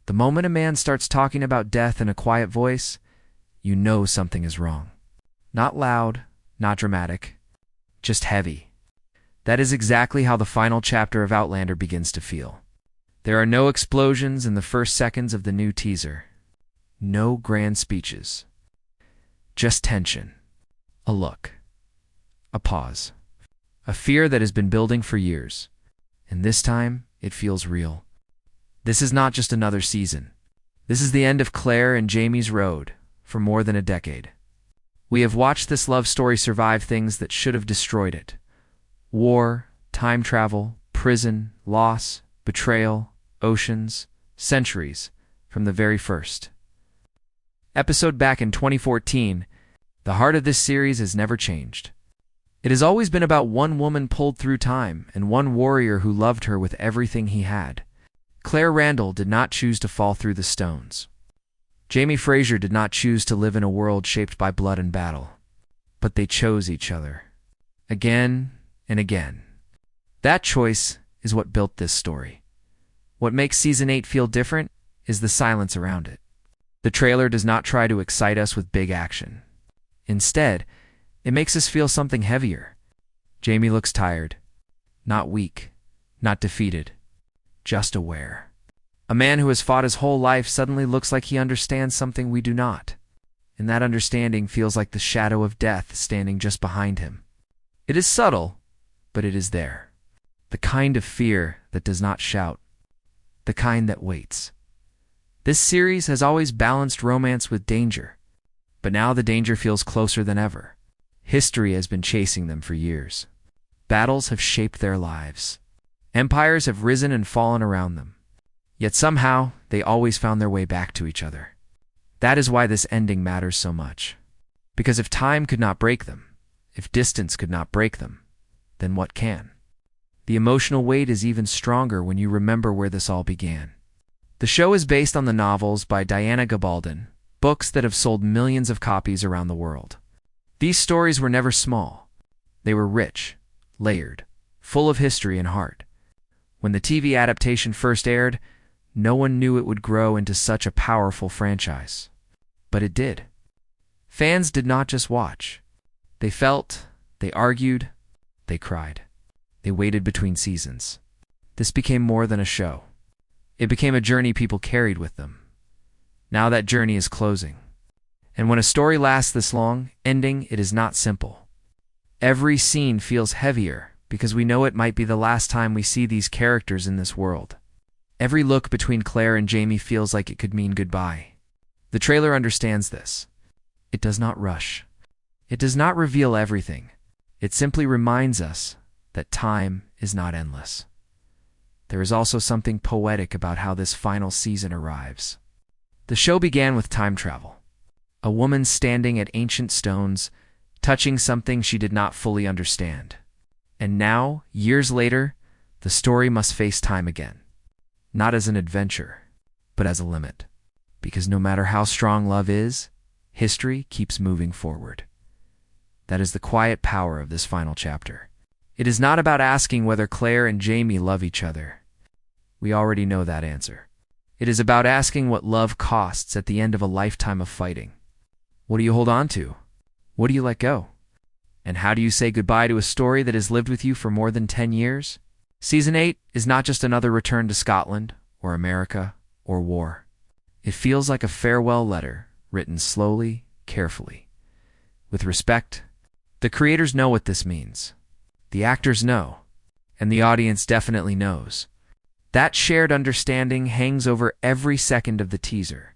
The moment a man starts talking about death in a quiet voice, you know something is wrong. Not loud, not dramatic, just heavy. That is exactly how the final chapter of Outlander begins to feel. There are no explosions in the first seconds of the new teaser. No grand speeches. Just tension. A look. A pause. A fear that has been building for years. And this time, it feels real. This is not just another season. This is the end of Claire and Jamie's road for more than a decade. We have watched this love story survive things that should have destroyed it. War, time travel, prison, loss, betrayal, oceans, centuries, from the very first. Episode back in 2014, the heart of this series has never changed. It has always been about one woman pulled through time and one warrior who loved her with everything he had. Claire Randall did not choose to fall through the stones. Jamie Fraser did not choose to live in a world shaped by blood and battle. But they chose each other. Again and again. That choice is what built this story. What makes Season 8 feel different is the silence around it. The trailer does not try to excite us with big action. Instead, it makes us feel something heavier. Jamie looks tired. Not weak. Not defeated. Just aware. A man who has fought his whole life suddenly looks like he understands something we do not. And that understanding feels like the shadow of death standing just behind him. It is subtle, but it is there. The kind of fear that does not shout. The kind that waits. This series has always balanced romance with danger. But now the danger feels closer than ever. History has been chasing them for years. Battles have shaped their lives. Empires have risen and fallen around them. Yet somehow, they always found their way back to each other. That is why this ending matters so much. Because if time could not break them, if distance could not break them, then what can? The emotional weight is even stronger when you remember where this all began. The show is based on the novels by Diana Gabaldon, books that have sold millions of copies around the world. These stories were never small. They were rich, layered, full of history and heart. When the TV adaptation first aired, no one knew it would grow into such a powerful franchise. But it did. Fans did not just watch. They felt, they argued, they cried. They waited between seasons. This became more than a show. It became a journey people carried with them. Now that journey is closing. And when a story lasts this long, ending it is not simple. Every scene feels heavier because we know it might be the last time we see these characters in this world. Every look between Claire and Jamie feels like it could mean goodbye. The trailer understands this. It does not rush. It does not reveal everything. It simply reminds us that time is not endless. There is also something poetic about how this final season arrives. The show began with time travel. A woman standing at ancient stones, touching something she did not fully understand. And now, years later, the story must face time again. Not as an adventure, but as a limit. Because no matter how strong love is, history keeps moving forward. That is the quiet power of this final chapter. It is not about asking whether Claire and Jamie love each other. We already know that answer. It is about asking what love costs at the end of a lifetime of fighting. What do you hold on to? What do you let go? And how do you say goodbye to a story that has lived with you for more than 10 years? Season 8 is not just another return to Scotland, or America, or war. It feels like a farewell letter, written slowly, carefully. With respect. The creators know what this means. The actors know. And the audience definitely knows. That shared understanding hangs over every second of the teaser.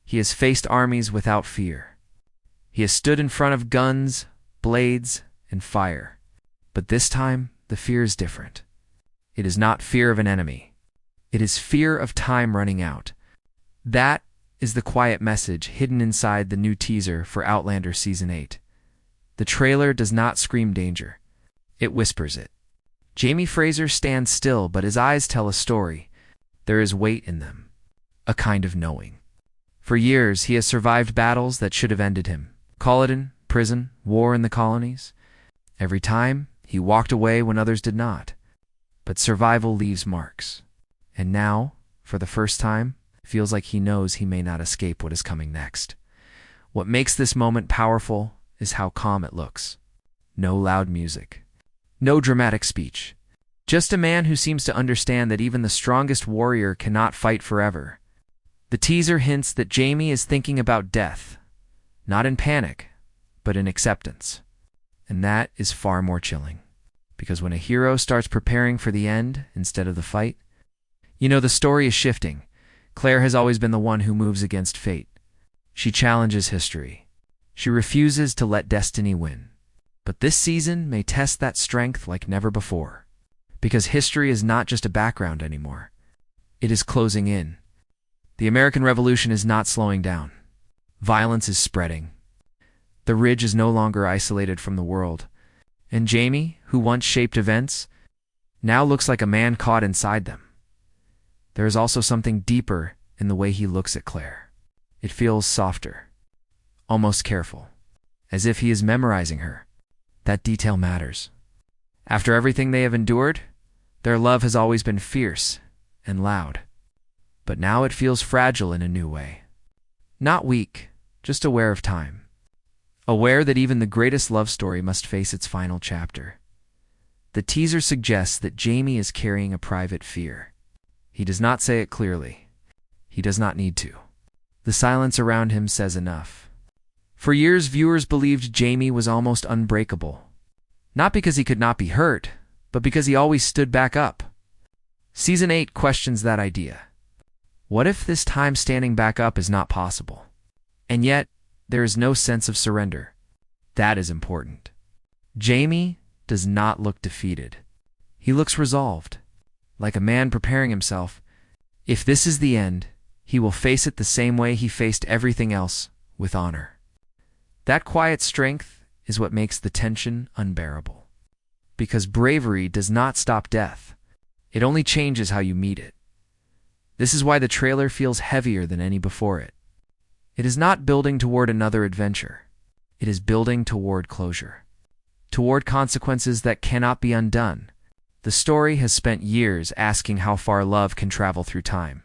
He has faced armies without fear. He has stood in front of guns, blades, and fire. But this time, the fear is different. It is not fear of an enemy. It is fear of time running out. That is the quiet message hidden inside the new teaser for Outlander Season 8. The trailer does not scream danger. It whispers it. Jamie Fraser stands still, but his eyes tell a story. There is weight in them. A kind of knowing. For years, he has survived battles that should have ended him. Culloden, prison, war in the colonies. Every time, he walked away when others did not. But survival leaves marks. And now, for the first time, It feels like he knows he may not escape what is coming next. What makes this moment powerful is how calm it looks. No loud music. No dramatic speech. Just a man who seems to understand that even the strongest warrior cannot fight forever. The teaser hints that Jamie is thinking about death, not in panic, but in acceptance. And that is far more chilling. Because when a hero starts preparing for the end instead of the fight, the story is shifting. Claire has always been the one who moves against fate. She challenges history. She refuses to let destiny win. But this season may test that strength like never before. Because history is not just a background anymore. It is closing in. The American Revolution is not slowing down. Violence is spreading. The Ridge is no longer isolated from the world. And Jamie, who once shaped events, now looks like a man caught inside them. There is also something deeper in the way he looks at Claire. It feels softer, almost careful, as if he is memorizing her. That detail matters. After everything they have endured, their love has always been fierce and loud. But now it feels fragile in a new way. Not weak, just aware of time. Aware that even the greatest love story must face its final chapter. The teaser suggests that Jamie is carrying a private fear. He does not say it clearly. He does not need to. The silence around him says enough. For years, viewers believed Jamie was almost unbreakable. Not because he could not be hurt, but because he always stood back up. Season 8 questions that idea. What if this time standing back up is not possible? And yet, there is no sense of surrender. That is important. Jamie does not look defeated. He looks resolved, like a man preparing himself. If this is the end, he will face it the same way he faced everything else, with honor. That quiet strength is what makes the tension unbearable. Because bravery does not stop death. It only changes how you meet it. This is why the trailer feels heavier than any before it. It is not building toward another adventure. It is building toward closure. Toward consequences that cannot be undone. The story has spent years asking how far love can travel through time.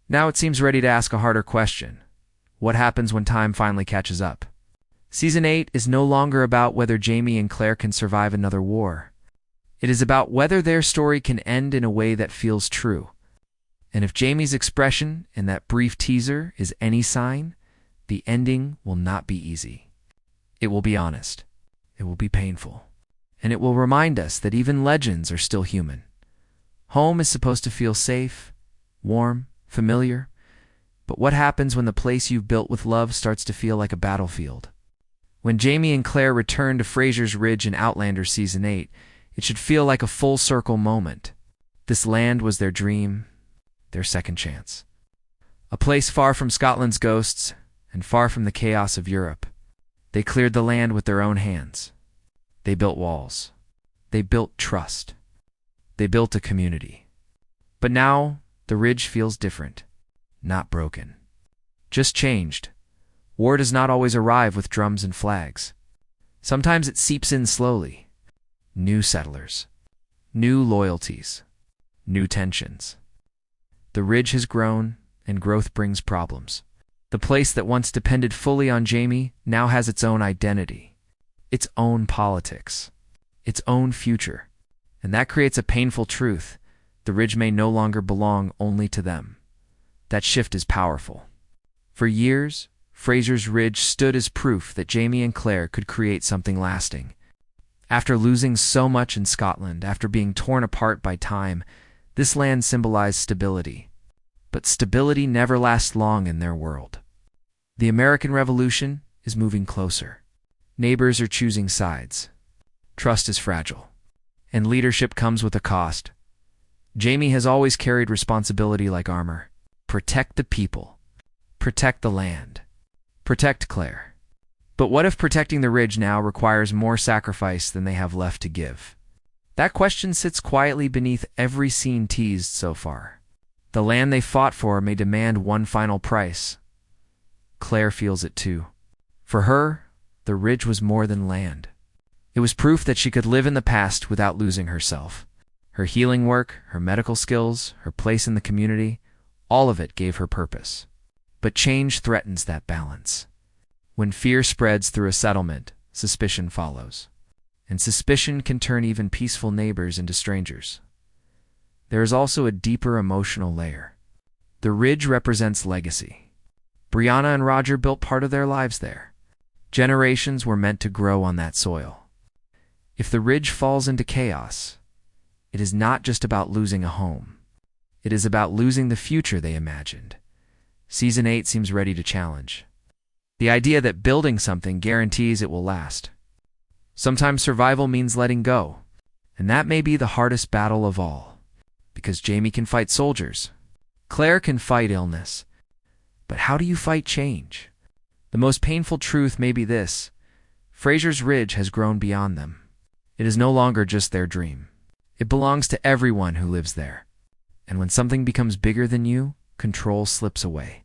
Now it seems ready to ask a harder question. What happens when time finally catches up? Season 8 is no longer about whether Jamie and Claire can survive another war. It is about whether their story can end in a way that feels true. And if Jamie's expression in that brief teaser is any sign, the ending will not be easy. It will be honest. It will be painful. And it will remind us that even legends are still human. Home is supposed to feel safe, warm, familiar. But what happens when the place you've built with love starts to feel like a battlefield? When Jamie and Claire return to Fraser's Ridge in Outlander Season 8, it should feel like a full-circle moment. This land was their dream, their second chance. A place far from Scotland's ghosts and far from the chaos of Europe. They cleared the land with their own hands. They built walls. They built trust. They built a community. But now, the Ridge feels different. Not broken. Just changed. War does not always arrive with drums and flags. Sometimes it seeps in slowly. New settlers. New loyalties. New tensions. The Ridge has grown, and growth brings problems. The place that once depended fully on Jamie now has its own identity, its own politics, its own future. And that creates a painful truth. The Ridge may no longer belong only to them. That shift is powerful. For years, Fraser's Ridge stood as proof that Jamie and Claire could create something lasting. After losing so much in Scotland, after being torn apart by time, this land symbolized stability. But stability never lasts long in their world. The American Revolution is moving closer. Neighbors are choosing sides. Trust is fragile. And leadership comes with a cost. Jamie has always carried responsibility like armor. Protect the people. Protect the land. Protect Claire. But what if protecting the Ridge now requires more sacrifice than they have left to give? That question sits quietly beneath every scene teased so far. The land they fought for may demand one final price. Claire feels it too. For her, the Ridge was more than land. It was proof that she could live in the past without losing herself. Her healing work, her medical skills, her place in the community, All of it gave her purpose. But change threatens that balance. When fear spreads through a settlement, suspicion follows. And suspicion can turn even peaceful neighbors into strangers. There is also a deeper emotional layer. The ridge represents legacy. Brianna and Roger built part of their lives there. Generations were meant to grow on that soil. If the ridge falls into chaos, it is not just about losing a home. It is about losing the future they imagined. Season 8 seems ready to challenge. The idea that building something guarantees it will last. Sometimes survival means letting go, and that may be the hardest battle of all. Because Jamie can fight soldiers. Claire can fight illness. But how do you fight change? The most painful truth may be this: Fraser's Ridge has grown beyond them. It is no longer just their dream. It belongs to everyone who lives there. And when something becomes bigger than you, control slips away.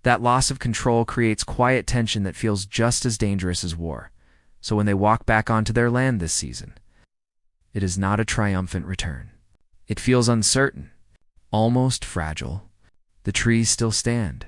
That loss of control creates quiet tension that feels just as dangerous as war. So when they walk back onto their land this season, it is not a triumphant return. It feels uncertain, almost fragile. The trees still stand,